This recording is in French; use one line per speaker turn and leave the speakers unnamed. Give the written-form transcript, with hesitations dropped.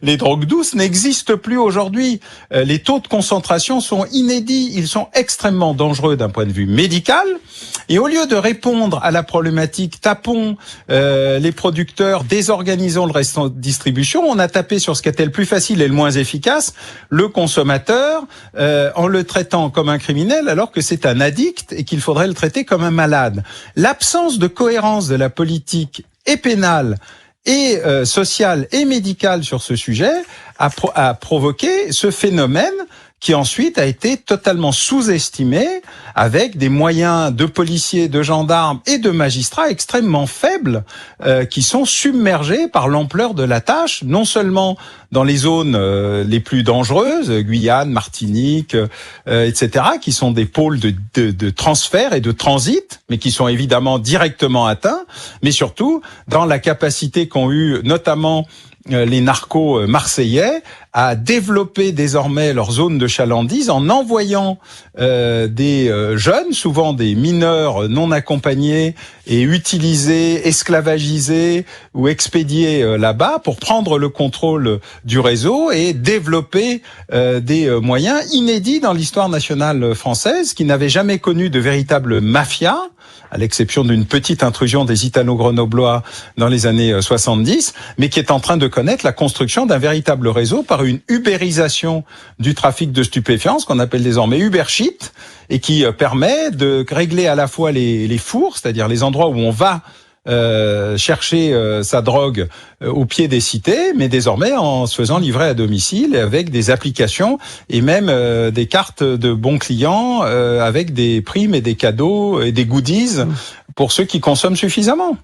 les drogues douces n'existent plus aujourd'hui. Les taux de concentration sont inédits, ils sont extrêmement dangereux d'un point de vue médical. Et au lieu de répondre à la problématique, tapons les producteurs, désorganisons le reste de distribution, on a tapé sur ce qui était le plus facile et le moins efficace, le consommateur, en le traitant comme un criminel alors que c'est un addict et qu'il faudrait le traiter comme un malade. L'absence de cohérence de la politique et pénale et sociale et médicale sur ce sujet a provoqué ce phénomène qui ensuite a été totalement sous-estimé avec des moyens de policiers, de gendarmes et de magistrats extrêmement faibles qui sont submergés par l'ampleur de la tâche, non seulement dans les zones les plus dangereuses, Guyane, Martinique, etc., qui sont des pôles de transfert et de transit, mais qui sont évidemment directement atteints, mais surtout dans la capacité qu'ont eu notamment les narcos marseillais à développer désormais leur zone de chalandise en envoyant des jeunes, souvent des mineurs non accompagnés et utilisés, esclavagisés ou expédiés là-bas pour prendre le contrôle du réseau et développer des moyens inédits dans l'histoire nationale française qui n'avait jamais connu de véritable mafia, à l'exception d'une petite intrusion des Italo-Grenoblois dans les années 70, mais qui est en train de connaître la construction d'un véritable réseau par une ubérisation du trafic de stupéfiants, ce qu'on appelle désormais Ubershit, et qui permet de régler à la fois les fours, c'est-à-dire les endroits où on va chercher sa drogue au pied des cités, mais désormais en se faisant livrer à domicile avec des applications et même des cartes de bons clients avec des primes et des cadeaux et des goodies pour ceux qui consomment suffisamment.